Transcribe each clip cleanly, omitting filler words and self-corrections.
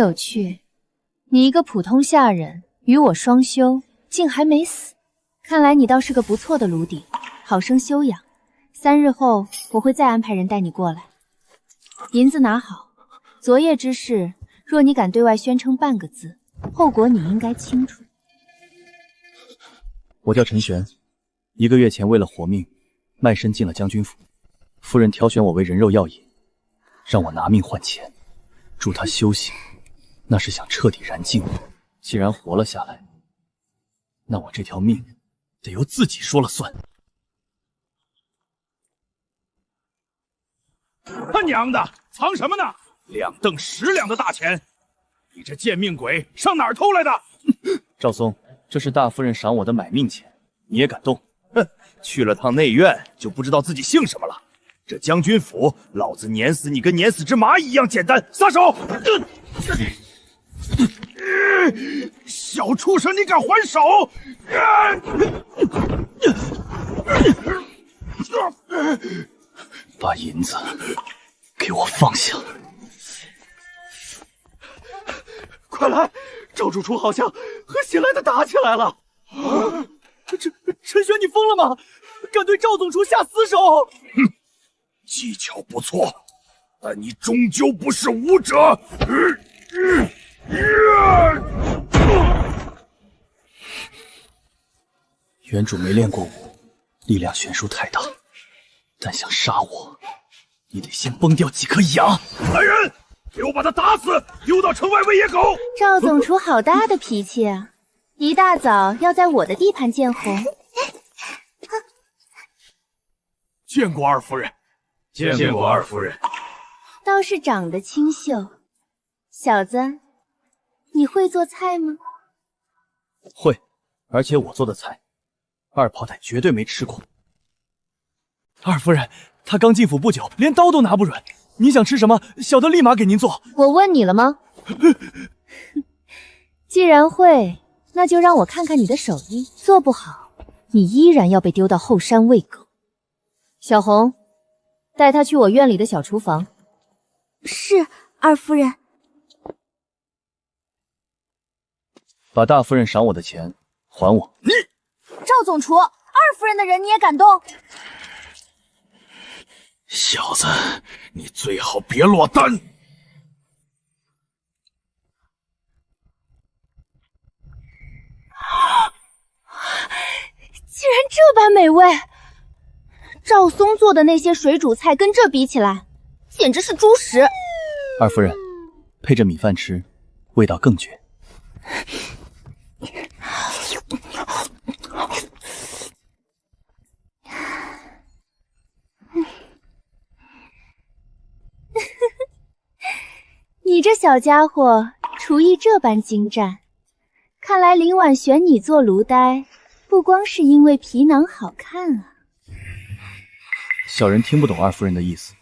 有趣，你一个普通下人与我双修，竟还没死。看来你倒是个不错的炉鼎，好生休养。3日后我会再安排人带你过来。银子拿好，昨夜之事，若你敢对外宣称半个字，后果你应该清楚。我叫陈玄，1个月前为了活命，卖身进了将军府。夫人挑选我为人肉药引，让我拿命换钱，助她修行，那是想彻底燃尽我。既然活了下来，那我这条命得由自己说了算。他娘的，藏什么呢？2镫10两的大钱，你这贱命鬼上哪儿偷来的？赵松，这是大夫人赏我的买命钱，你也敢动？哼，去了趟内院就不知道自己姓什么了。这将军府，老子碾死你跟碾死只蚂蚁一样简单！撒手！小畜生，你敢还手！把银子给我放下！快来，赵主厨好像和新来的打起来了！陈玄，你疯了吗？敢对赵总厨下死手？哼，技巧不错，但你终究不是武者。原主没练过武，力量悬殊太大，但想杀我，你得先崩掉几颗牙。来人，给我把他打死，丢到城外喂野狗。赵总厨好大的脾气啊！一大早要在我的地盘见红。见过二夫人，见过二夫人。倒是长得清秀，小子，你会做菜吗？会，而且我做的菜，二炮台绝对没吃过。二夫人，她刚进府不久，连刀都拿不准。你想吃什么，小的立马给您做。我问你了吗？既然会，那就让我看看你的手艺。做不好，你依然要被丢到后山喂狗。小红，带他去我院里的小厨房。是，二夫人。把大夫人赏我的钱还我。你，赵总厨，二夫人的人你也敢动？小子，你最好别落单。竟然这般美味！赵松做的那些水煮菜跟这比起来，简直是猪食。二夫人，配着米饭吃，味道更绝。你这小家伙厨艺这般精湛，看来林婉选你做炉呆，不光是因为皮囊好看啊。小人听不懂二夫人的意思。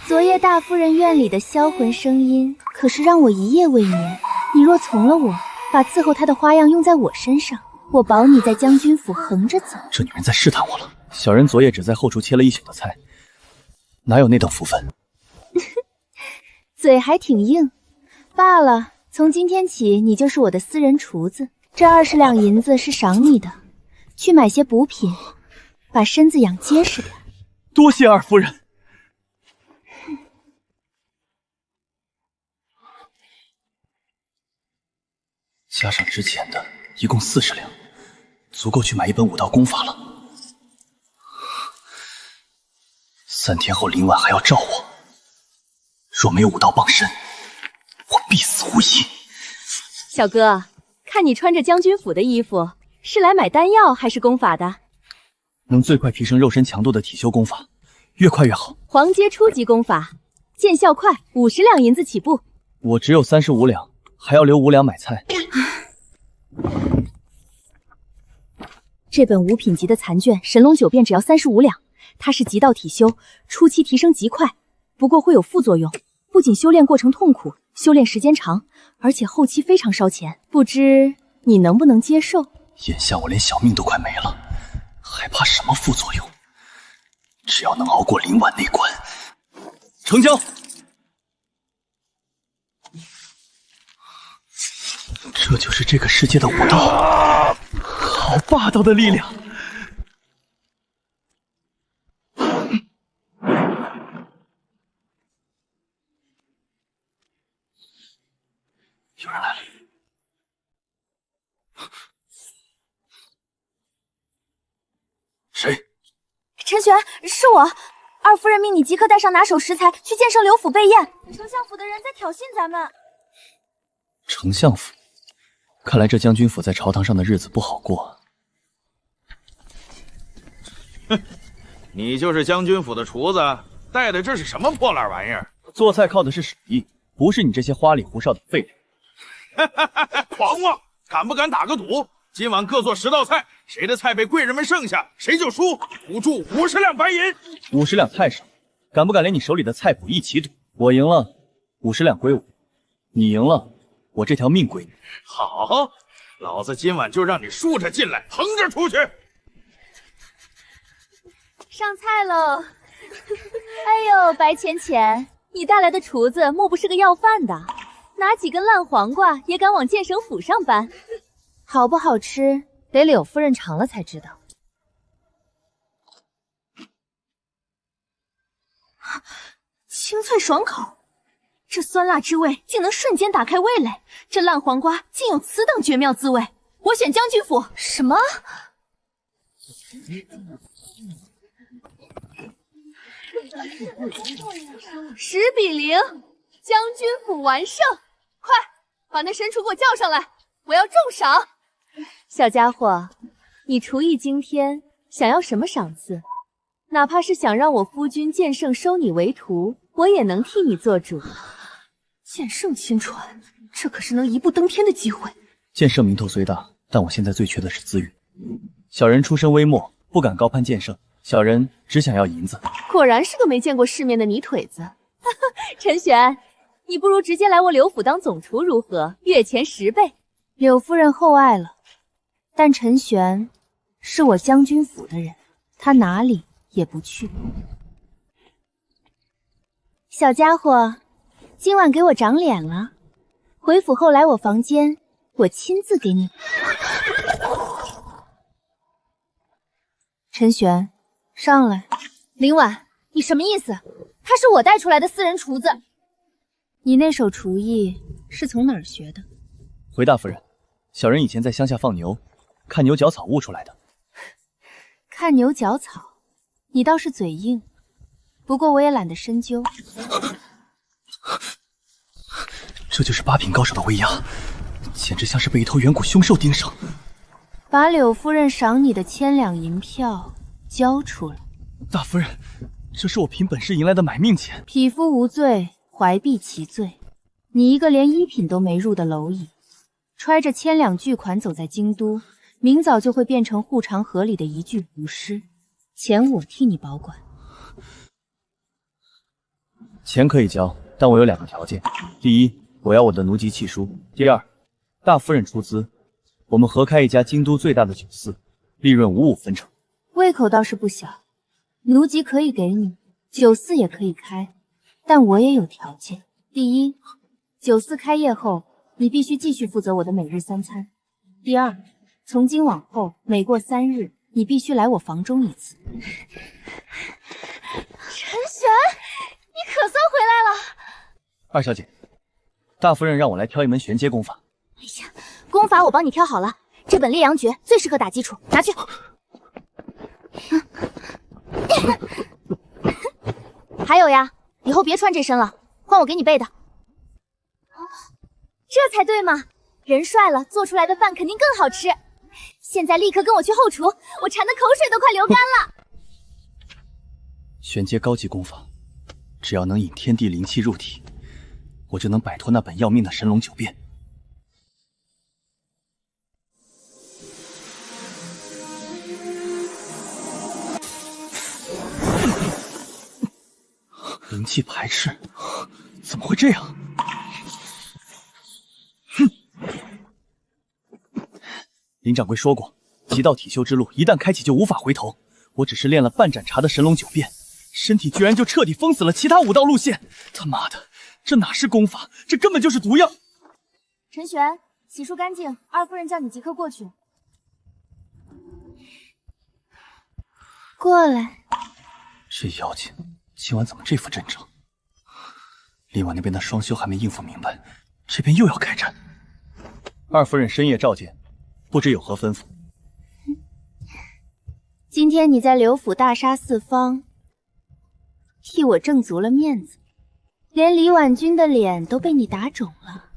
昨夜大夫人院里的销魂声音，可是让我一夜未眠。你若从了我，把伺候她的花样用在我身上，我保你在将军府横着走。这女人在试探我了。小人昨夜只在后厨切了1宿的菜，哪有那等福分？嘴还挺硬，罢了。从今天起，你就是我的私人厨子。这20两银子是赏你的，去买些补品，把身子养结实点。多谢二夫人。加上之前的，一共40两，足够去买一本武道功法了。3天后林婉还要召我，若没有武道傍身，我必死无疑。小哥，看你穿着将军府的衣服，是来买丹药还是功法的？能最快提升肉身强度的体修功法，越快越好。黄阶初级功法，见效快，50两银子起步。我只有35两，还要留5两买菜。这本5品级的残卷《神龙九变》只要35两，它是极道体修，初期提升极快，不过会有副作用，不仅修炼过程痛苦，修炼时间长，而且后期非常烧钱，不知你能不能接受？眼下我连小命都快没了，还怕什么副作用？只要能熬过林婉那关，成交。这就是这个世界的武道，好霸道的力量！有人来了。谁？陈玄，是我。二夫人命你即刻带上拿手食材去剑圣刘府备宴。丞相府的人在挑衅咱们。丞相府，看来这将军府在朝堂上的日子不好过。哼，你就是将军府的厨子，带的这是什么破烂玩意儿？做菜靠的是手艺，不是你这些花里胡哨的废物。狂妄！敢不敢打个赌？今晚各做10道菜，谁的菜被贵人们剩下，谁就输，赌注50两白银。50两太少，敢不敢连你手里的菜谱一起赌？我赢了，50两归我；你赢了，我这条命归你。好，老子今晚就让你竖着进来，横着出去。上菜喽！哎呦，白浅浅，你带来的厨子莫不是个要饭的？拿几根烂黄瓜也敢往剑省府上搬？好不好吃，得柳夫人尝了才知道。清脆爽口，这酸辣之味竟能瞬间打开味蕾，这烂黄瓜竟有此等绝妙滋味。我选将军府。什么？10-0，将军府完胜！快把那神厨给我叫上来，我要重赏。小家伙，你厨艺惊天，想要什么赏赐？哪怕是想让我夫君剑圣收你为徒，我也能替你做主。剑圣亲传，这可是能一步登天的机会。剑圣名头虽大，但我现在最缺的是资源。小人出身微末，不敢高攀剑圣，小人只想要银子。果然是个没见过世面的泥腿子。陈玄，你不如直接来我刘府当总厨如何？月钱10倍。柳夫人厚爱了，但陈玄是我将军府的人，他哪里也不去。小家伙，今晚给我长脸了，回府后来我房间，我亲自给你。陈玄，上来。林婉，你什么意思？他是我带出来的私人厨子。你那手厨艺是从哪儿学的？回大夫人，小人以前在乡下放牛，看牛嚼草悟出来的。看牛嚼草，你倒是嘴硬，不过我也懒得深究。这就是8品高手的威压，简直像是被一头远古凶兽盯上。把柳夫人赏你的1000两银票交出来。大夫人，这是我凭本事赢来的买命钱。匹夫无罪，怀璧其罪。你一个连1品都没入的蝼蚁，揣着1000两巨款走在京都，明早就会变成护长河里的一具浮尸。钱我替你保管。钱可以交，但我有2个条件：第一，我要我的奴籍契书；第二，大夫人出资，我们合开一家京都最大的酒肆，利润55分成。胃口倒是不小，奴籍可以给你，酒肆也可以开，但我也有条件。第一，酒肆开业后，你必须继续负责我的每日3餐。第二，从今往后，每过3日，你必须来我房中1次。陈玄，你可算回来了。二小姐，大夫人让我来挑一门玄阶功法。哎呀，功法我帮你挑好了，这本烈阳诀最适合打基础，拿去。还有呀，以后别穿这身了，换我给你备的。这才对嘛，人帅了，做出来的饭肯定更好吃。现在立刻跟我去后厨，我馋的口水都快流干了。玄阶高级功法，只要能引天地灵气入体，我就能摆脱那本要命的神龙九变。灵气排斥，怎么会这样？哼！林掌柜说过，极道体修之路一旦开启就无法回头。我只是练了半盏茶的神龙九变，身体居然就彻底封死了其他5道路线。他妈的，这哪是功法，这根本就是毒药！陈玄，洗漱干净，二夫人叫你即刻过去。过来。这妖精今晚怎么这副阵仗？另外那边的双修还没应付明白，这边又要开战。二夫人深夜召见，不知有何吩咐？今天你在刘府大杀四方，替我挣足了面子，连李婉君的脸都被你打肿了，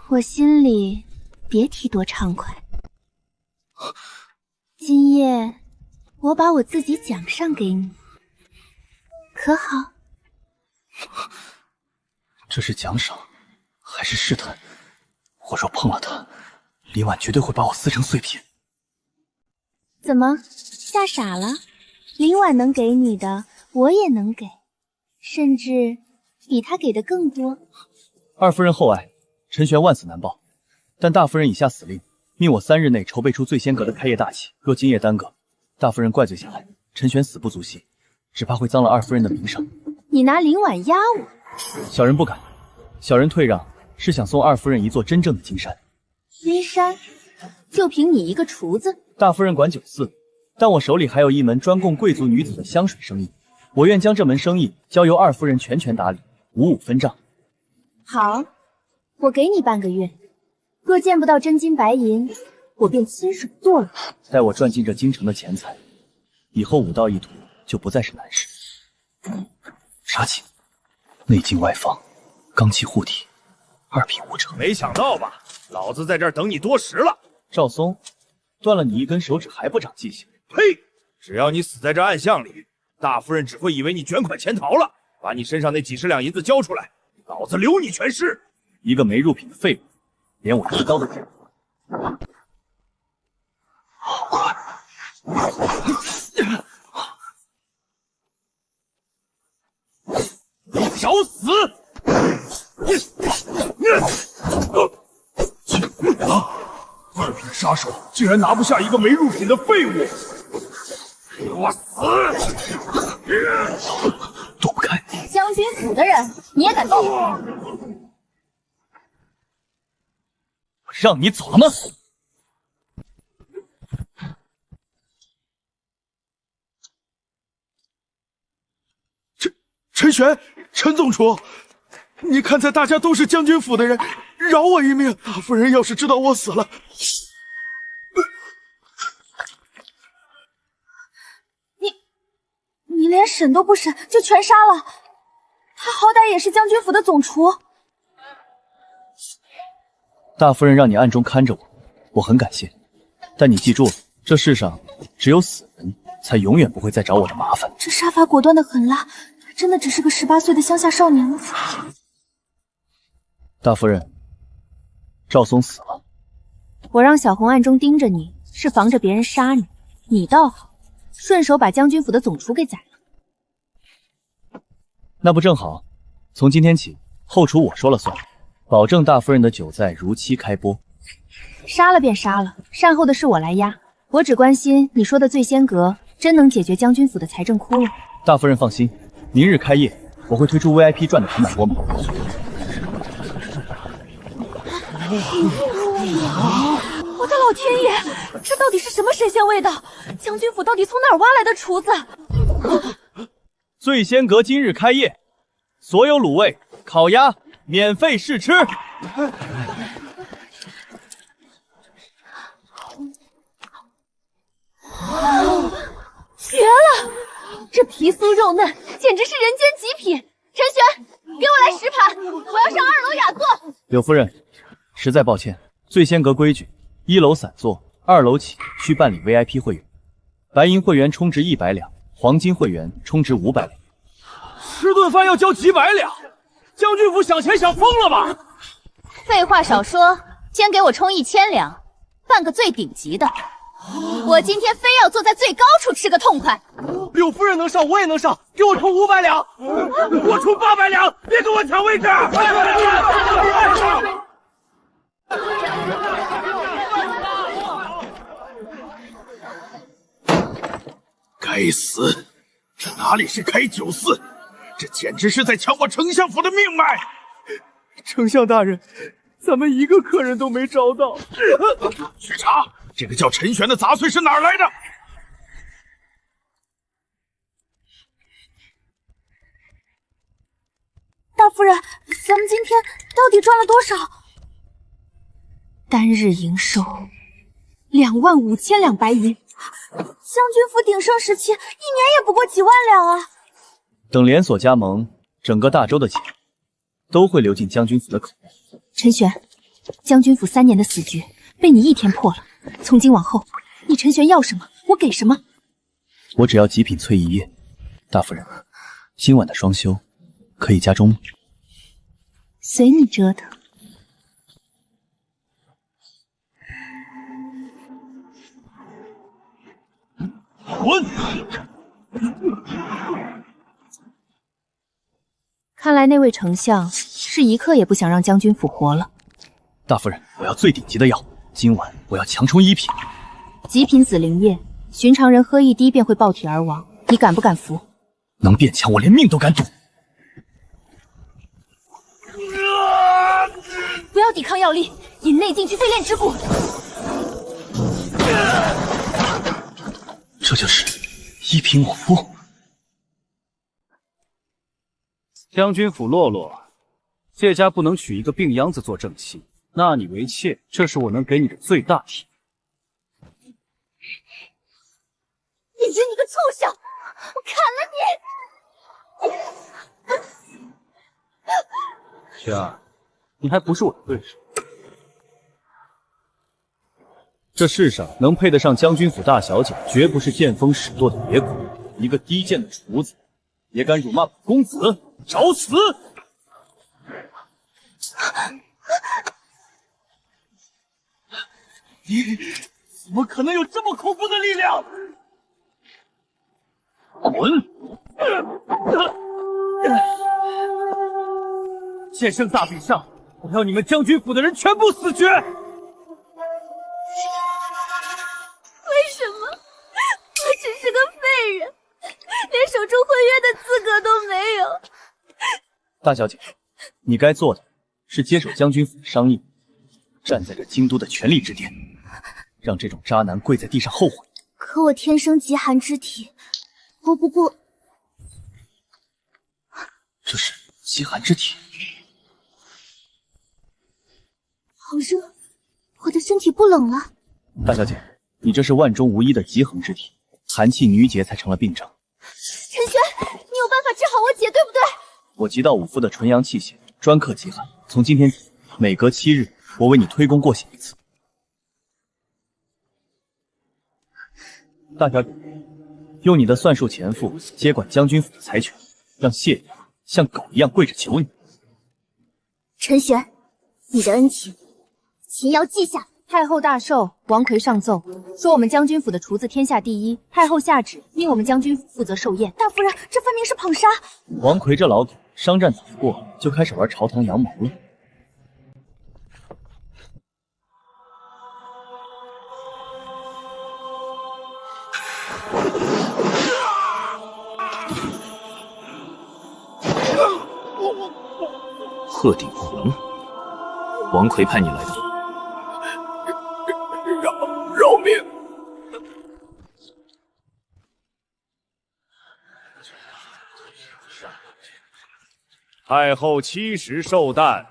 我心里别提多畅快。今夜我把我自己奖赏给你，可好？这是奖赏，还是试探？我若碰了他，李婉绝对会把我撕成碎片。怎么吓傻了？林婉能给你的，我也能给，甚至比他给的更多。二夫人厚爱，陈玄万死难报，但大夫人已下死令，命我3日内筹备出醉仙阁的开业大戏。若今夜耽搁，大夫人怪罪下来，陈玄死不足惜，只怕会脏了二夫人的名声。你拿林婉压我？小人不敢，小人退让是想送二夫人一座真正的金山。金山？就凭你一个厨子？大夫人管酒肆，但我手里还有一门专供贵族女子的香水生意，我愿将这门生意交由二夫人全权打理，55分账。好，我给你半个月，若见不到真金白银，我便亲手剁了。待我赚进这京城的钱财，以后武道一途就不再是难事。杀气，内劲外放，罡气护体，2品武者。没想到吧？老子在这儿等你多时了。赵松，断了你一根手指还不长记性？呸！只要你死在这暗巷里，大夫人只会以为你卷款潜逃了，把你身上那几10两银子交出来，老子留你全尸。一个没入品的废物，连我一刀都斩不了。好快！找死！2品杀手竟然拿不下一个没入品的废物，给我死！躲不开！将军府的人，你也敢动？我让你走了吗？陈玄，陈总厨，你看在大家都是将军府的人，饶我一命。大夫人要是知道我死了，你连审都不审就全杀了，他好歹也是将军府的总厨。大夫人让你暗中看着我，我很感谢。但你记住了，这世上只有死人才永远不会再找我的麻烦。这杀伐果断的狠辣，真的只是个18岁的乡下少年吗？大夫人，赵松死了。我让小红暗中盯着你，是防着别人杀你。你倒好，顺手把将军府的总厨给宰了。那不正好？从今天起，后厨我说了算，保证大夫人的酒菜如期开播。杀了便杀了，善后的事我来压。我只关心你说的醉仙阁真能解决将军府的财政窟窿。大夫人放心，明日开业，我会推出 VIP 赚的盆满钵满。我的老天爷，这到底是什么神仙味道？将军府到底从哪儿挖来的厨子？醉仙阁今日开业，所有卤味、烤鸭免费试吃。绝了！这皮酥肉嫩，简直是人间极品。陈玄，给我来10盘，我要上2楼雅座。柳夫人，实在抱歉，醉仙阁规矩，1楼散座，2楼起需办理 VIP 会员，白银会员充值100两，黄金会员充值500两。吃顿饭要交几百两，将军府想钱想疯了吧？废话少说，先给我充1000两，办个最顶级的。我今天非要坐在最高处吃个痛快。柳夫人能上，我也能上，给我充500两，我充800两，别跟我抢位置！该死！这哪里是开酒肆，这简直是在抢我丞相府的命脉！丞相大人，咱们一个客人都没招到。去查这个叫陈玄的杂碎是哪儿来的。大夫人，咱们今天到底赚了多少？单日营收25000两白银，将军府鼎盛时期1年也不过几万两啊！等连锁加盟，整个大周的钱都会流进将军府的口袋。陈玄，将军府3年的死局被你1天破了。从今往后，你陈玄要什么，我给什么。我只要极品翠玉叶。大夫人，今晚的双休可以加钟吗？随你折腾。滚！看来那位丞相是一刻也不想让将军府活了。大夫人，我要最顶级的药，今晚我要强冲1品。极品紫灵叶，寻常人喝1滴便会爆体而亡，你敢不敢服？能变强，我连命都敢赌。不要抵抗药力，引内进去飞炼之步。这就是1品我服。将军府落落，谢家不能娶一个病秧子做正妻，纳你为妾，这是我能给你的最大体。叶云，你个畜生！我砍了你！雪儿，你还不是我的对手。这世上能配得上将军府大小姐，绝不是见风使舵的野鬼。一个低贱的厨子，也敢辱骂本公子，找死！你怎么可能有这么恐怖的力量？滚！剑圣大比上，我要你们将军府的人全部死绝！为什么我只是个废人，连手中婚约的资格都没有？大小姐，你该做的是接手将军府的商业，站在这京都的权力之巅，让这种渣男跪在地上后悔。可我天生极寒之体，熬不过。这是极寒之体。好热，我的身体不冷了。大小姐，你这是万中无一的极寒之体，寒气凝结才成了病症。陈玄，你有办法治好我姐，对不对？我极道五夫的纯阳器械专克极寒，从今天起，每隔7日，我为你推功过血1次。大小姐，用你的算术前夫接管将军府的财权，让谢爷像狗一样跪着求你。陈玄，你的恩情，秦瑶记下。太后大寿，王奎上奏说我们将军府的厨子天下第一，太后下旨命我们将军府负责寿宴。大夫人，这分明是捧杀！王奎这老狗，商战打不过就开始玩朝堂羊毛了。鹤顶红，王奎派你来的。饶命！太后7时寿诞，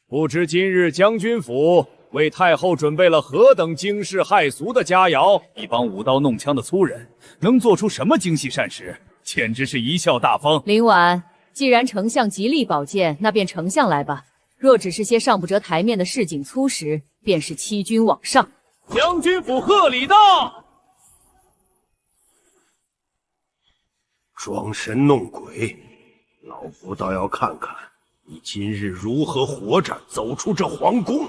不知今日将军府为太后准备了何等惊世骇俗的佳肴？一帮舞刀弄枪的粗人，能做出什么精细膳食？简直是贻笑大方。林婉，既然丞相极力保荐，那便丞相来吧。若只是些上不着台面的市井粗食，便是欺君罔上。将军府贺礼到！装神弄鬼，老夫倒要看看你今日如何活着走出这皇宫。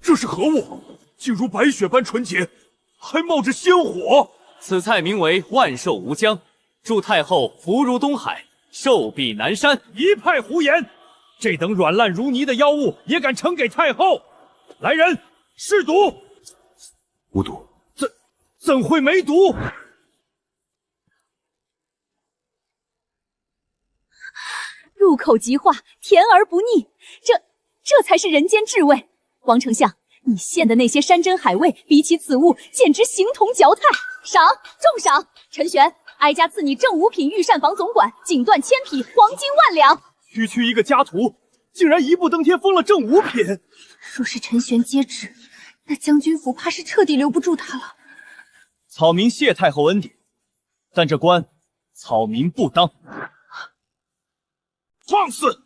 这是何物？竟如白雪般纯洁，还冒着鲜火。此菜名为万寿无疆，祝太后福如东海，寿比南山。一派胡言！这等软烂如泥的妖物也敢呈给太后？来人，试毒！无毒。怎会没毒？口即化，甜而不腻，这才是人间至味。王丞相，你献的那些山珍海味，比起此物，简直形同嚼态。赏，重赏！陈玄，哀家赐你正五品御膳房总管，锦缎千匹，黄金万两。区一个家徒，竟然一步登天，封了正五品。若是陈玄接旨，那将军府怕是彻底留不住他了。草民谢太后恩典，但这官草民不当。放肆！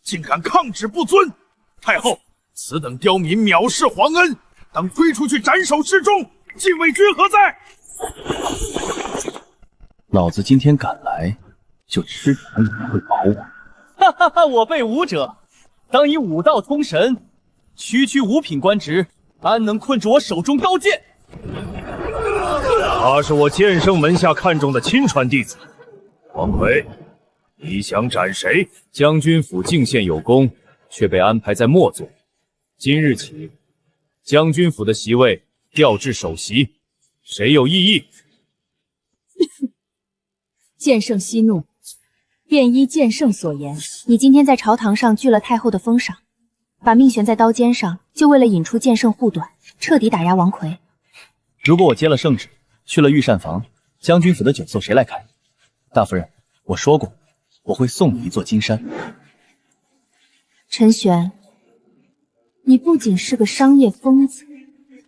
竟敢抗旨不遵！太后，此等刁民藐视皇恩，当推出去斩首示众。禁卫军何在？老子今天赶来，就吃点你们会保我。哈哈哈！我辈武者，当以武道通神，区五品官职，安能困住我手中刀剑？他是我剑圣门下看中的亲传弟子，王奎，你想斩谁？将军府泾县有功，却被安排在末座。今日起，将军府的席位调至首席，谁有异议？剑圣息怒，便依剑圣所言。你今天在朝堂上拒了太后的封赏，把命悬在刀尖上，就为了引出剑圣护短，彻底打压王奎。如果我接了圣旨，去了御膳房，将军府的酒奏谁来开？大夫人，我说过，我会送你一座金山。陈玄，你不仅是个商业疯子，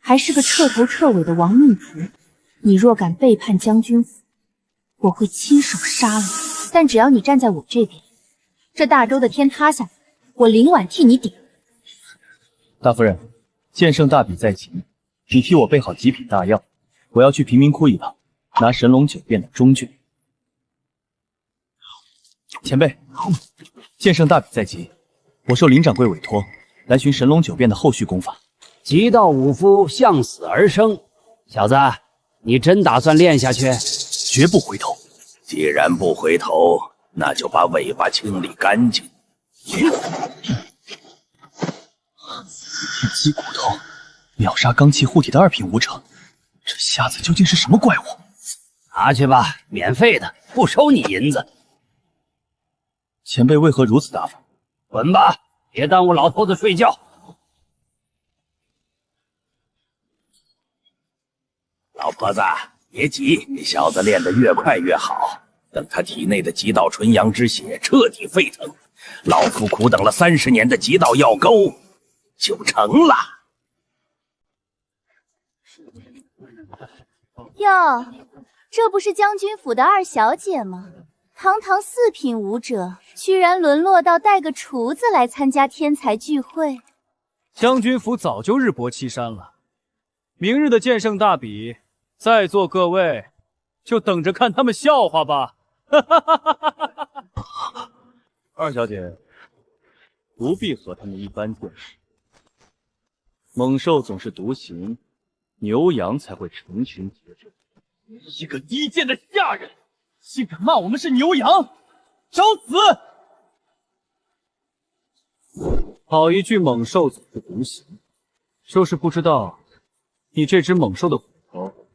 还是个彻头彻尾的亡命徒。你若敢背叛将军府，我会亲手杀了你。但只要你站在我这边，这大周的天塌下来，我凌晚替你顶。大夫人，剑圣大比在即，你替我备好几品大药，我要去贫民窟一趟，拿神龙九变的中卷。前辈，剑圣大比在即，我受林掌柜委托，来寻神龙九变的后续功法。极道武夫向死而生，小子，你真打算练下去？绝不回头。既然不回头，那就把尾巴清理干净。鸡骨头秒杀罡气护体的2品武者，这瞎子究竟是什么怪物？拿去吧，免费的，不收你银子。前辈为何如此大方？滚吧，别耽误老头子睡觉。老婆子，别急，这小子练得越快越好。等他体内的极道纯阳之血彻底沸腾，老夫苦等了30年的极道药钩就成了。哟，这不是将军府的2小姐吗？堂堂4品武者，居然沦落到带个厨子来参加天才聚会。将军府早就日薄西山了，明日的剑圣大比，在座各位就等着看他们笑话吧。2小姐，不必和他们一般见识。猛兽总是独行，牛羊才会成群结队。一个低贱的下人，竟敢骂我们是牛羊，找死！好一句猛兽总是独行，就是不知道你这只猛兽的骨头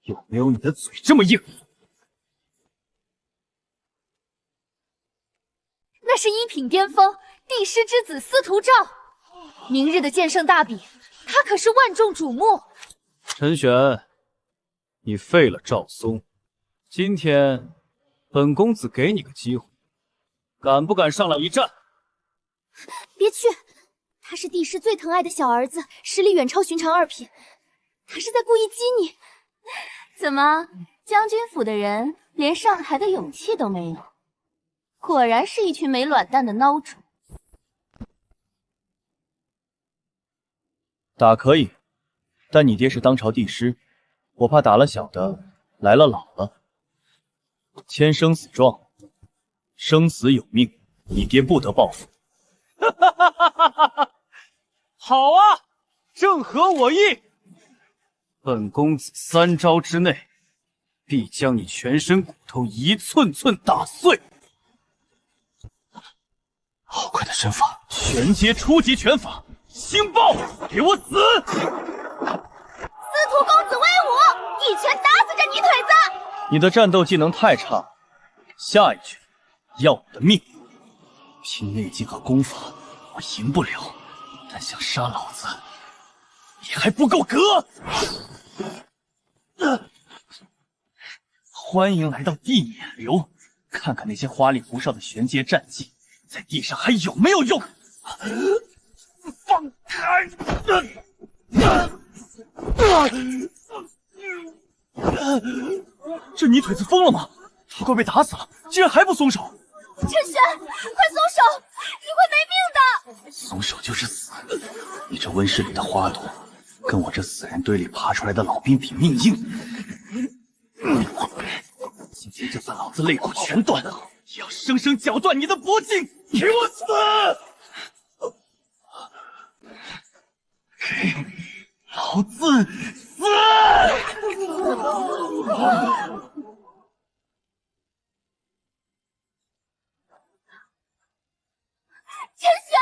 有没有你的嘴这么硬。那是1品巅峰帝师之子司徒赵，明日的剑圣大比，他可是万众瞩目。陈玄，你废了赵松，今天本公子给你个机会，敢不敢上来一战？别去，他是帝师最疼爱的小儿子，实力远超寻常2品，他是在故意激你。怎么，将军府的人连上台的勇气都没有？果然是一群没卵蛋的孬种。打可以，但你爹是当朝帝师，我怕打了小的，来了老了。签生死状，生死有命，你爹不得报复。好啊，正合我意。本公子3招之内，必将你全身骨头一寸寸打碎。好快的身法，全阶初级拳法，星爆，给我死！司徒公子威武，一拳打死这泥腿子！你的战斗技能太差，下一拳要你的命！拼内劲和功法，我赢不了，但想杀老子，你还不够格！欢迎来到地冕流，看看那些花里胡哨的玄阶战技，在地上还有没有用？放开！这泥腿子疯了吗？他快被打死了，竟然还不松手！陈玄，快松手，你会没命的！松手就是死！你这温室里的花朵，跟我这死人堆里爬出来的老兵比命硬。今天就算老子肋骨全断，也要生生绞断你的脖颈！给我死！给老子死！陈玄，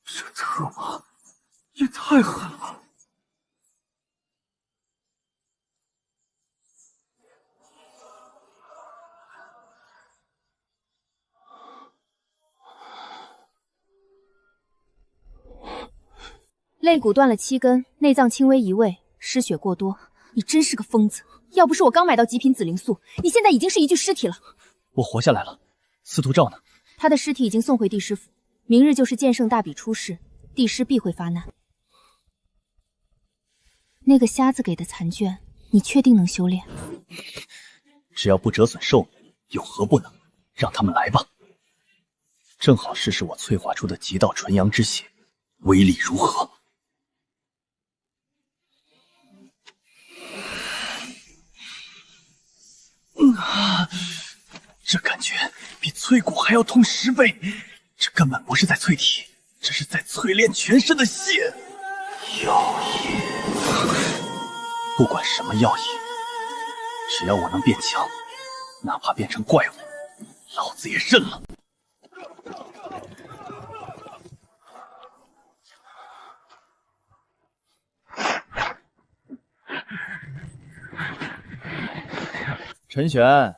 这特么也太狠了！肋骨断了7根，内脏轻微移位，失血过多。你真是个疯子！要不是我刚买到极品紫灵素，你现在已经是一具尸体了。我活下来了，司徒兆呢？他的尸体已经送回帝师府，明日就是剑圣大比出世，帝师必会发难。那个瞎子给的残卷，你确定能修炼？只要不折损寿命，有何不能？让他们来吧，正好试试我淬化出的极道纯阳之血威力如何。这感觉比淬骨还要痛10倍，这根本不是在淬体，这是在淬炼全身的血。药液，不管什么药液，只要我能变强，哪怕变成怪物，老子也认了。陈玄，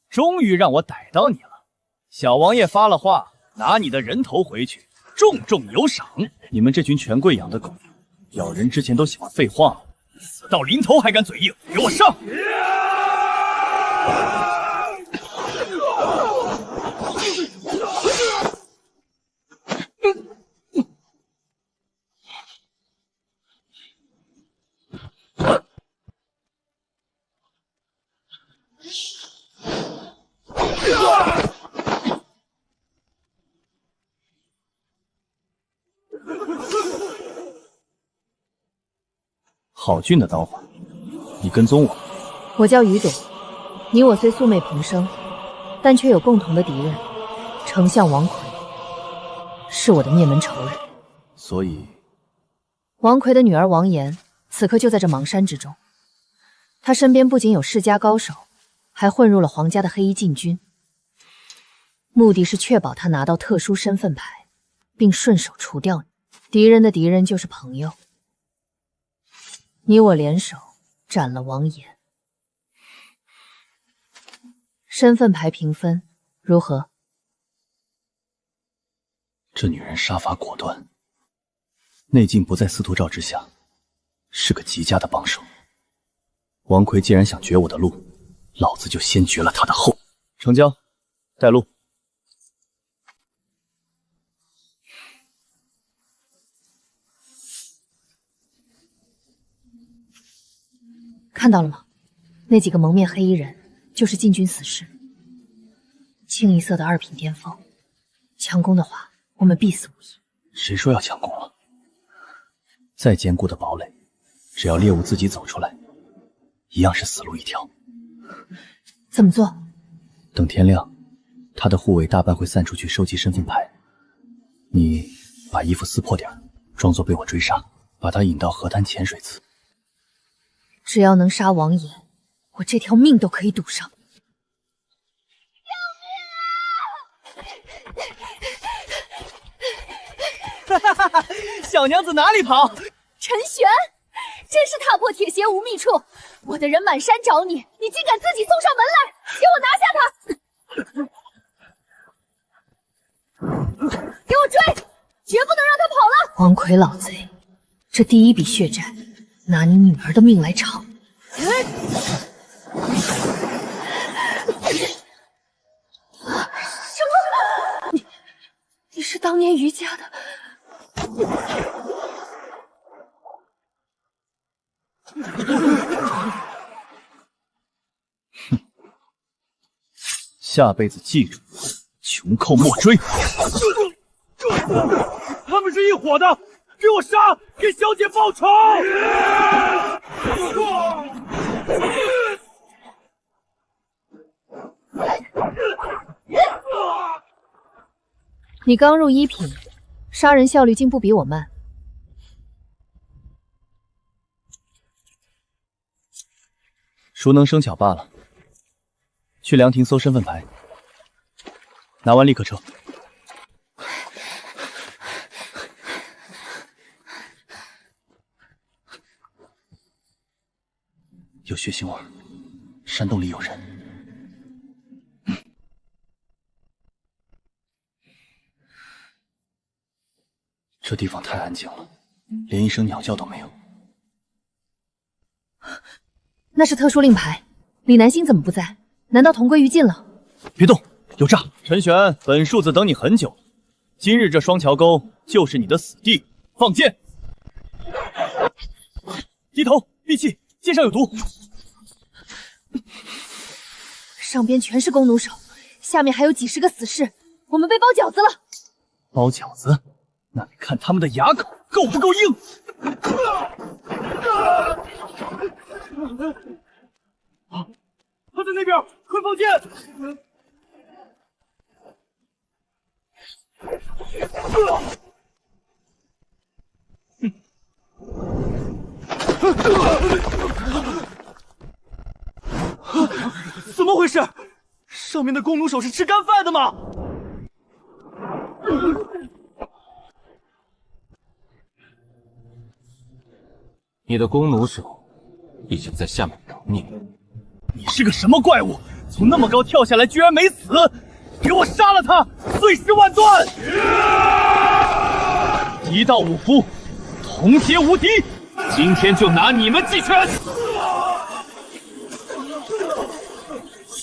终于让我逮到你了。小王爷发了话，拿你的人头回去，重重有赏。你们这群权贵养的狗，咬人之前都喜欢废话吗？死到临头还敢嘴硬，给我上！好俊的刀法，你跟踪我？我叫于朵，你我虽素昧平生，但却有共同的敌人，丞相王奎是我的灭门仇人。所以，王奎的女儿王妍此刻就在这邙山之中，她身边不仅有世家高手，还混入了皇家的黑衣禁军，目的是确保她拿到特殊身份牌，并顺手除掉你。敌人的敌人就是朋友。你我联手斩了王妍，身份牌平分，如何？这女人杀伐果断，内劲不在司徒兆之下，是个极佳的帮手。王奎既然想绝我的路，老子就先绝了他的后。成交，带路。看到了吗？那几个蒙面黑衣人就是禁军死士，清一色的2品巅峰。强攻的话，我们必死无疑。谁说要强攻了？再坚固的堡垒，只要猎物自己走出来，一样是死路一条。怎么做？等天亮，他的护卫大半会散出去收集身份牌。你把衣服撕破点，装作被我追杀，把他引到河滩浅水寺。只要能杀王妍，我这条命都可以赌上。哈哈哈！小娘子哪里跑？陈玄，真是踏破铁鞋无觅处。我的人满山找你，你竟敢自己送上门来！给我拿下他！给我追！绝不能让他跑了！黄奎老贼，这第一笔血债，拿你女儿的命来偿。什么？你是当年余家的？下辈子记住，穷寇莫追。他们是一伙的，给我杀，给小姐报仇！你刚入一品，杀人效率竟不比我慢。熟能生巧罢了。去凉亭搜身份牌，拿完立刻撤。有血腥味，山洞里有人。这地方太安静了，连一声鸟叫都没有。那是特殊令牌，李南星怎么不在？难道同归于尽了？别动，有诈！陈玄，本庶子等你很久，今日这双桥沟就是你的死地。放箭！低头，闭气，箭上有毒。上边全是弓弩手，下面还有几十个死士，我们被包饺子了。包饺子？那你看他们的牙口够不够硬？他在那边，快放箭！怎么回事？上面的弓弩手是吃干饭的吗？你的弓弩手已经在下面等你了。你是个什么怪物？从那么高跳下来居然没死！给我杀了他，碎尸万段！一到五夫，同阶无敌！今天就拿你们计拳！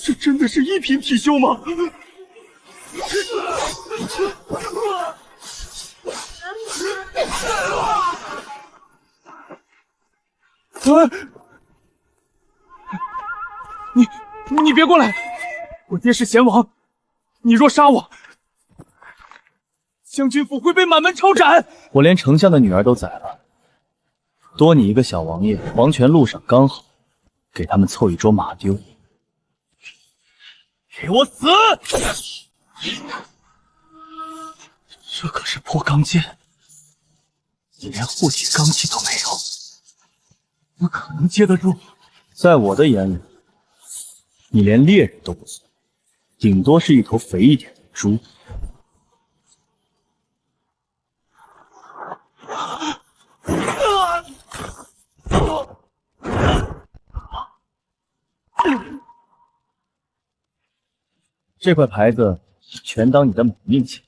这真的是一品体修吗？你别过来！我爹是贤王，你若杀我，将军府会被满门抄斩。我连丞相的女儿都宰了，多你一个小王爷，黄泉路上刚好，给他们凑一桌马丢。给我死！这可是破钢剑，你连护体罡气都没有，怎么可能接得住？在我的眼里，你连猎人都不算，顶多是一头肥一点的猪。这块牌子全当你的买命钱，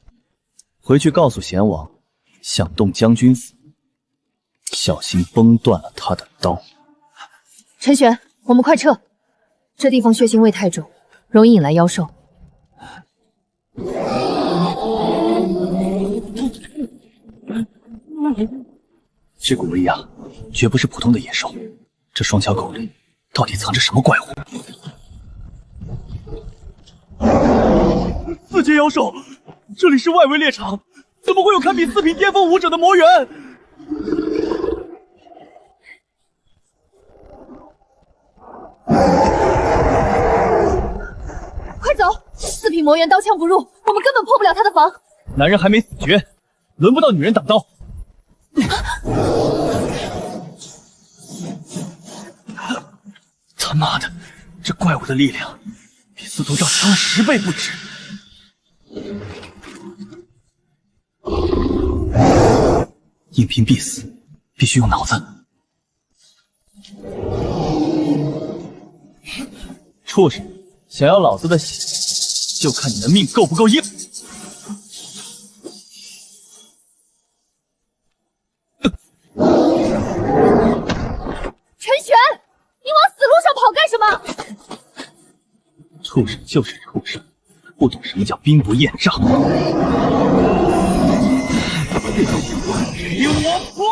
回去告诉贤王，想动将军府，小心崩断了他的刀。陈玄，我们快撤，这地方血腥味太重，容易引来妖兽。这股威压绝不是普通的野兽，这双桥沟里到底藏着什么怪物？四阶妖兽，这里是外围猎场，怎么会有堪比四品巅峰武者的魔猿？快走！四品魔猿刀枪不入，我们根本破不了他的防。男人还没死绝，轮不到女人挡刀。他妈的，这怪物的力量比四头照强了10倍不止。硬拼必死，必须用脑子。畜生，想要老子的血，就看你的命够不够硬。陈玄，你往死路上跑干什么？畜生就是畜生，不懂什么叫兵不厌诈。给我破！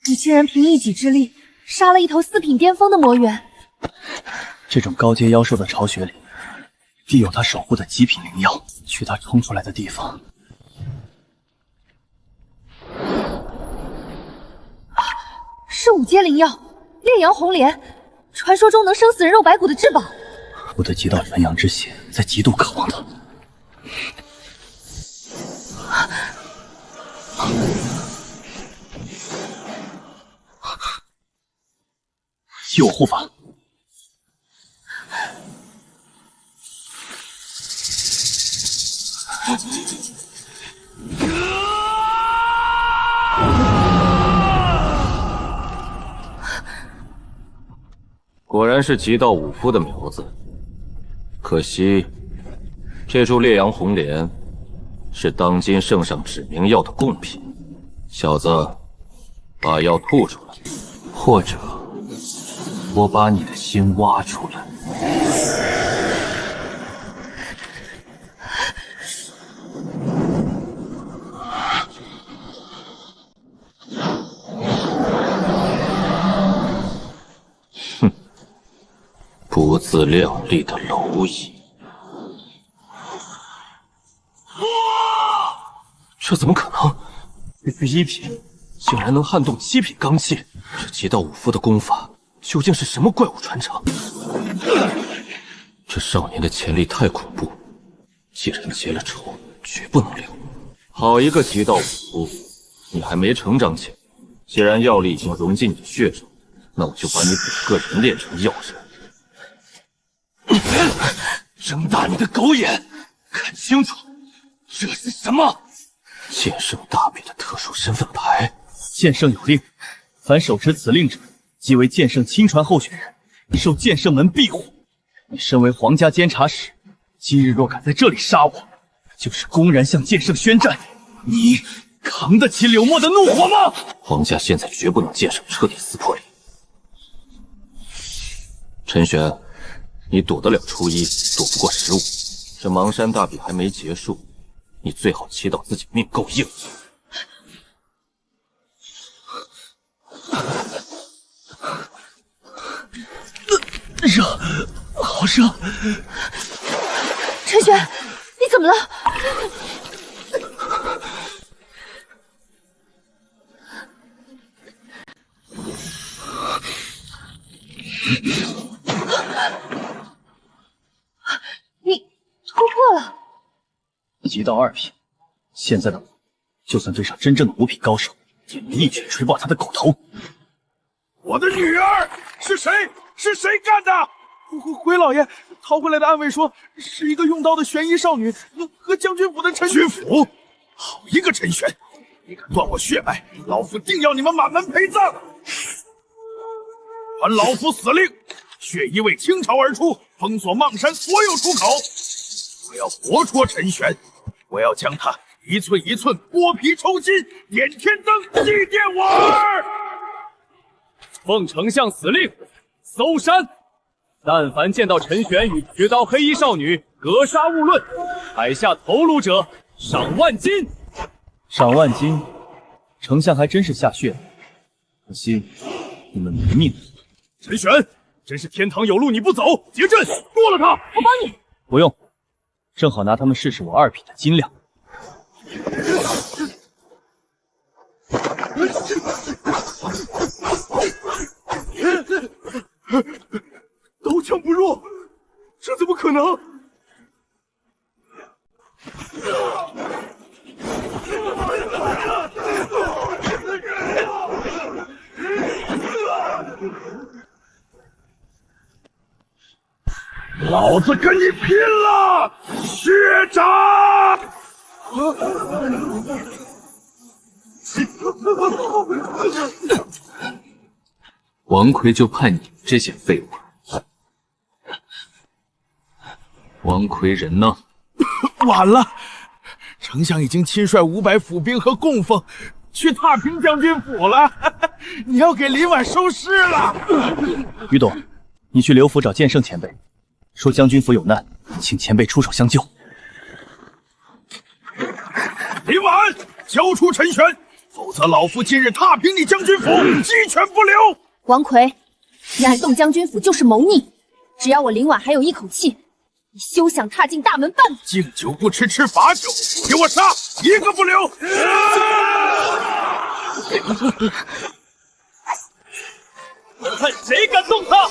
你竟然凭一己之力杀了一头4品巅峰的魔猿！这种高阶妖兽的巢穴里，必有他守护的极品灵药。去他冲出来的地方。是5阶灵药，烈阳红莲，传说中能生死人肉白骨的至宝。我的极道纯阳之血在极度渴望它。有护法。果然是极道武夫的苗子，可惜这株烈阳红莲是当今圣上指明药的贡品。小子，把药吐出来，或者我把你的心挖出来。哼，不自量力的蝼蚁！这怎么可能？1品竟然能撼动7品罡气，这极道武夫的功法究竟是什么怪物传承？这少年的潜力太恐怖，既然结了仇，绝不能留。好一个极道武夫，你还没成长起来。既然药力已经融进你的血肉，那我就把你整个人炼成药人。睁大你的狗眼，看清楚，这是什么？剑圣大比的特殊身份牌。剑圣有令，凡手持此令者，即为剑圣亲传候选人，受剑圣门庇护。你身为皇家监察使，今日若敢在这里杀我，就是公然向剑圣宣战。你扛得起柳墨的怒火吗？皇家现在绝不能剑圣彻底撕破脸。陈玄，你躲得了初1，躲不过15。这邙山大比还没结束，你最好祈祷自己命够硬。热，好热！陈玄，你怎么了？你突破了！极道2品，现在的我，就算对上真正的5品高手，也能一拳锤爆他的狗头。我的女儿是谁？是谁干的？回老爷，逃回来的暗卫说是一个用刀的玄衣少女和将军府的陈军府，好一个陈玄！你敢断我血脉，老夫定要你们满门陪葬！传老夫死令，血衣卫倾巢而出，封锁邙山所有出口。我要活捉陈玄，我要将他一寸一寸剥皮抽筋，点天灯，祭奠我儿。奉丞相死令，搜山！但凡见到陈玄与持刀黑衣少女，格杀勿论。海下头颅者，赏万金。赏万金，丞相还真是下血了。可惜你们没命。陈玄，真是天堂有路你不走，结阵剁了他！我帮你。不用，正好拿他们试试我2品的斤两。刀枪不入，可能？老子跟你拼了，学长！王奎就怕你这些废物。王奎人呢？晚了，丞相已经亲率500府兵和供奉去踏平将军府了。你要给林婉收尸了。于董，你去刘府找剑圣前辈，说将军府有难，请前辈出手相救。林婉，交出陈玄，否则老夫今日踏平你将军府，鸡犬不留。王奎，你敢动将军府就是谋逆！只要我林婉还有一口气，你休想踏进大门半步！敬酒不吃吃罚酒，给我杀，一个不留！看谁敢动他！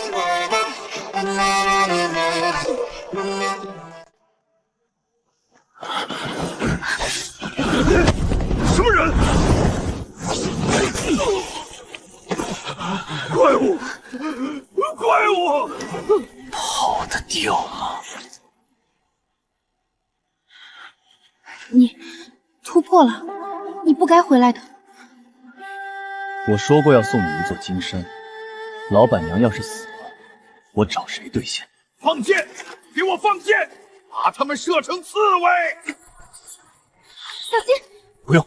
什么人？怪物！怪物！跑得掉吗？你突破了，你不该回来的。我说过要送你一座金山，老板娘要是死了，我找谁兑现？放箭！给我放箭！把他们射成刺猬！小心！不用。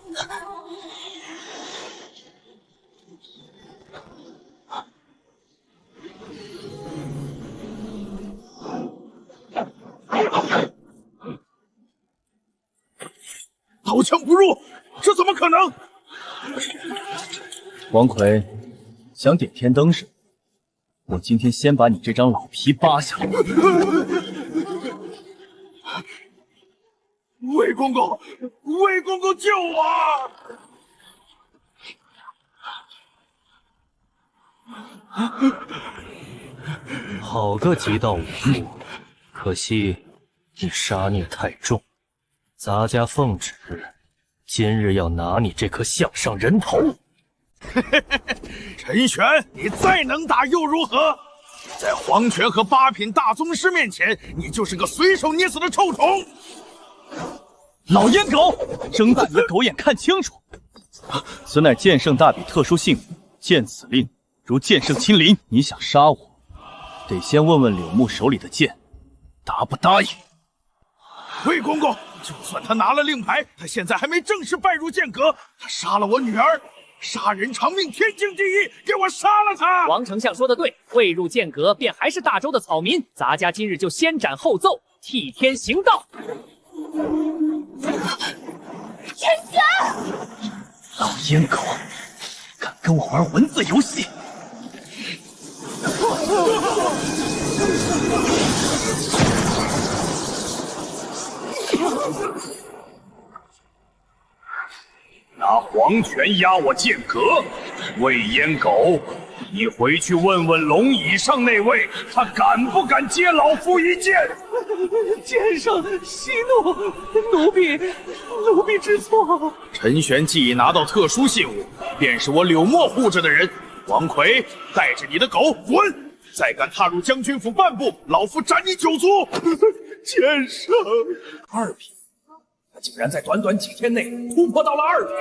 刀枪不入，这怎么可能？王奎，想点天灯是？我今天先把你这张老皮扒下来。魏公公，魏公公救我！好个极道武夫，可惜你杀孽太重。咱家奉旨，今日要拿你这颗项上人头。陈玄，你再能打又如何？在皇权和8品大宗师面前，你就是个随手捏死的臭虫！老烟狗，睁大你的狗眼看清楚！此乃剑圣大比特殊信物，见此令，如剑圣亲临。你想杀我，得先问问柳木手里的剑，答不答应？魏公公，就算他拿了令牌，他现在还没正式拜入剑阁。他杀了我女儿，杀人偿命，天经地义，给我杀了他！王丞相说的对，未入剑阁便还是大周的草民，咱家今日就先斩后奏，替天行道。陈玄，老烟狗，敢跟我玩文字游戏！拿皇权压我剑阁，魏烟狗，你回去问问龙椅上那位，他敢不敢接老夫一剑？剑圣息怒，奴婢知错。陈玄既已拿到特殊信物，便是我柳墨护着的人。王奎，带着你的狗滚！再敢踏入将军府半步，老夫斩你9族！剑圣2品。他竟然在短短几天内突破到了2品，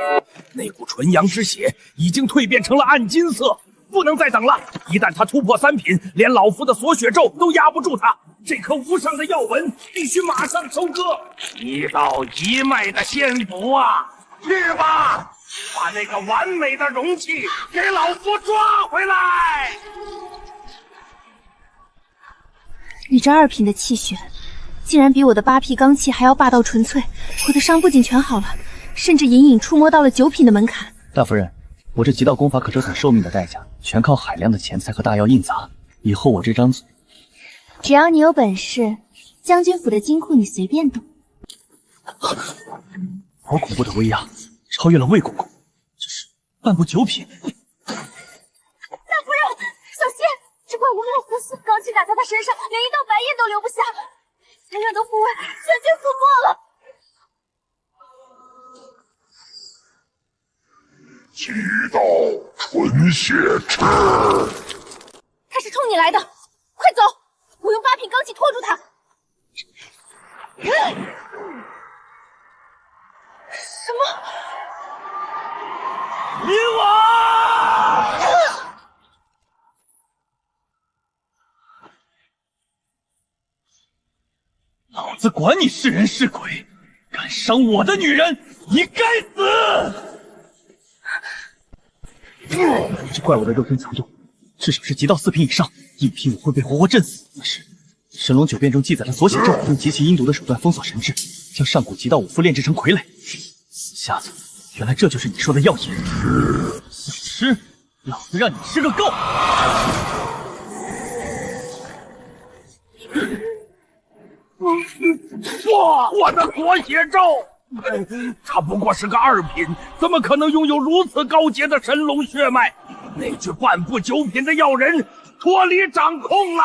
那股纯阳之血已经蜕变成了暗金色，不能再等了。一旦他突破3品，连老夫的锁血咒都压不住他。这颗无上的药文必须马上收割。一道一脉的仙符啊，去吧，把那个完美的容器给老夫抓回来。你这2品的气血，竟然比我的8匹罡气还要霸道纯粹，我的伤不仅全好了，甚至隐隐触摸到了9品的门槛。大夫人，我这极道功法可折损寿命的代价，全靠海量的钱财和大药印砸。以后我这张嘴，只要你有本事，将军府的金库你随便动。好恐怖的威压，超越了魏公公，这是半步9品。大夫人，小心！这怪无名的符箓罡气打在他身上，连一道白印都留不下。残忍的护卫全军覆没了。极道纯血池，他是冲你来的，快走！我用8品罡气拖住他。什么？灵王！老子管你是人是鬼，敢伤我的女人，你该死！这怪物的肉身强度至少是极道4品以上，1品5会被活活震死。那是神龙九变中记载的锁血咒，用极其阴毒的手段封锁神智，将上古极道5夫炼制成傀儡。死瞎子，原来这就是你说的药引。想吃，老子让你吃个够！哇！我的锁血咒，他不过是个2品，怎么可能拥有如此高洁的神龙血脉？那具半步9品的药人脱离掌控了。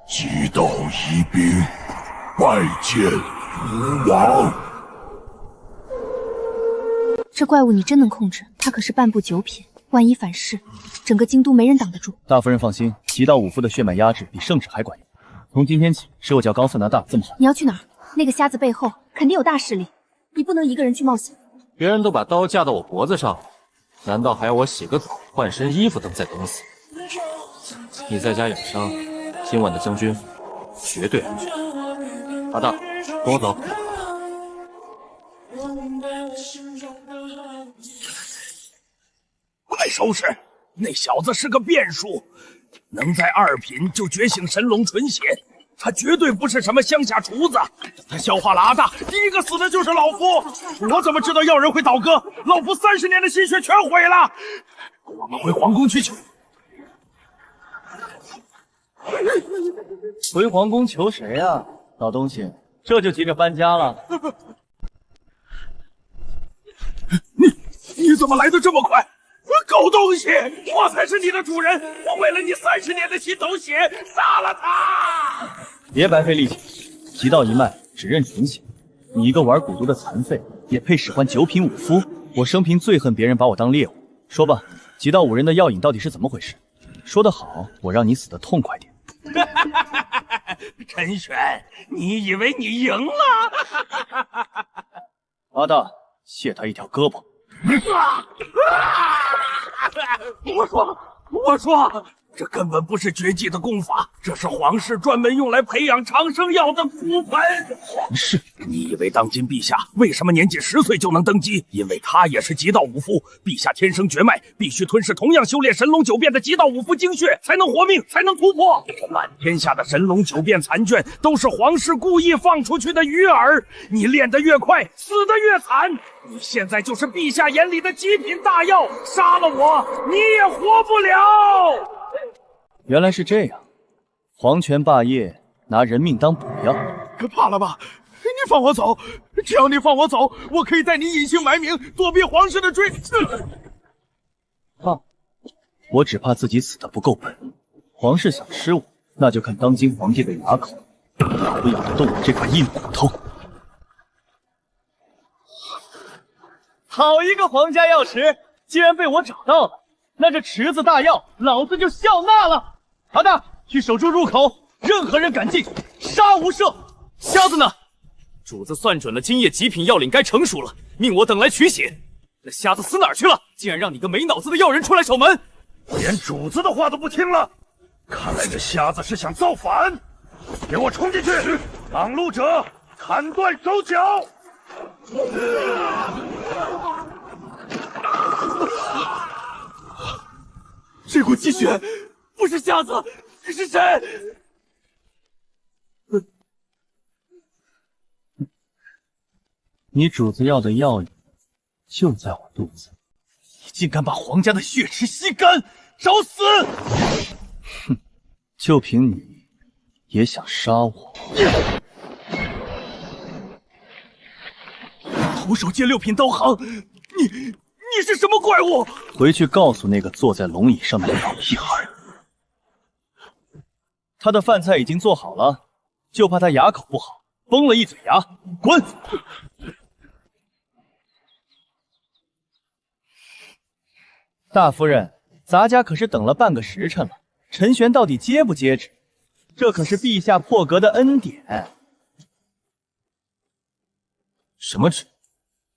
极道一兵，拜见吴王。这怪物你真能控制？他可是半步9品，万一反噬，整个京都没人挡得住。大夫人放心，极道5夫的血脉压制比圣旨还管用。从今天起，是我叫高斯拿大这么喊。你要去哪儿？那个瞎子背后肯定有大势力，你不能一个人去冒险。别人都把刀架到我脖子上，难道还要我洗个澡、换身衣服等再等死？你在家养伤，今晚的将军府绝对安全。阿大，跟我走。快收拾！那小子是个变数，能在2品就觉醒神龙纯血，他绝对不是什么乡下厨子。他消化了阿大，第一个死的就是老夫。我怎么知道药人会倒戈？老夫30年的心血全毁了。我们回皇宫去求。回皇宫求谁啊？老东西，这就急着搬家了？你怎么来的这么快？狗东西！我才是你的主人！我为了你30年的心头血，杀了他！别白费力气，极道一脉只认纯血，你一个玩蛊毒的残废，也配使唤9品5夫？我生平最恨别人把我当猎物。说吧，极道5人的药引到底是怎么回事？说得好，我让你死得痛快点。陈玄，你以为你赢了？阿大，卸他一条胳膊。我说，这根本不是绝技的功法，这是皇室专门用来培养长生药的骨盆。皇室？你以为当今陛下为什么年仅10岁就能登基？因为他也是极道5夫，陛下天生绝脉，必须吞噬同样修炼神龙9变的极道5夫精血，才能活命，才能突破。这满天下的神龙9变残卷，都是皇室故意放出去的鱼饵。你练得越快，死得越惨。你现在就是陛下眼里的极品大药，杀了我，你也活不了。原来是这样，皇权霸业，拿人命当补药。可怕了吧？你放我走！只要你放我走，我可以带你隐姓埋名，躲避皇室的追。怕？我只怕自己死得不够本。皇室想吃我，那就看当今皇帝的牙口，咬不咬得动我这块硬骨头。好一个皇家药池，既然被我找到了，那这池子大药，老子就笑纳了。阿大，去守住入口，任何人敢进，杀无赦。瞎子呢？主子算准了今夜极品药领该成熟了，命我等来取血。那瞎子死哪儿去了？竟然让你个没脑子的药人出来守门，连主子的话都不听了。看来这瞎子是想造反。给我冲进去！挡路者砍断手脚！这股气血不是瞎子，是谁？你主子要的药引就在我肚子。你竟敢把皇家的血池吸干，找死！哼，就凭你也想杀我？徒手接6品刀行，你你是什么怪物？回去告诉那个坐在龙椅上的老屁孩，他的饭菜已经做好了，就怕他牙口不好，崩了一嘴牙。滚！大夫人，咱家可是等了半个时辰了，陈玄到底接不接旨？这可是陛下破格的恩典。什么旨？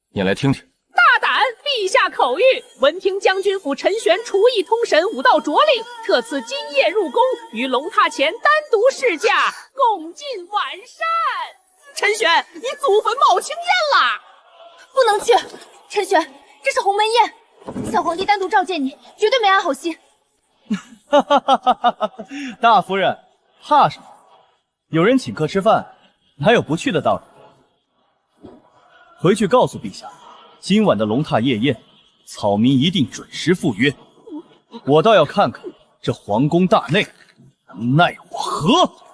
念来听听。大胆！陛下口谕，闻听将军府陈玄厨艺通神武道拙令，特赐今夜入宫，于龙榻前单独试驾，共进晚膳。陈玄，你祖坟冒青烟啦！不能去，陈玄，这是鸿门宴。小皇帝单独召见你，绝对没安好心。哈哈哈哈哈！大夫人，怕什么？有人请客吃饭，哪有不去的道理？回去告诉陛下，今晚的龙榻夜宴，草民一定准时赴约。我倒要看看这皇宫大内能奈我何！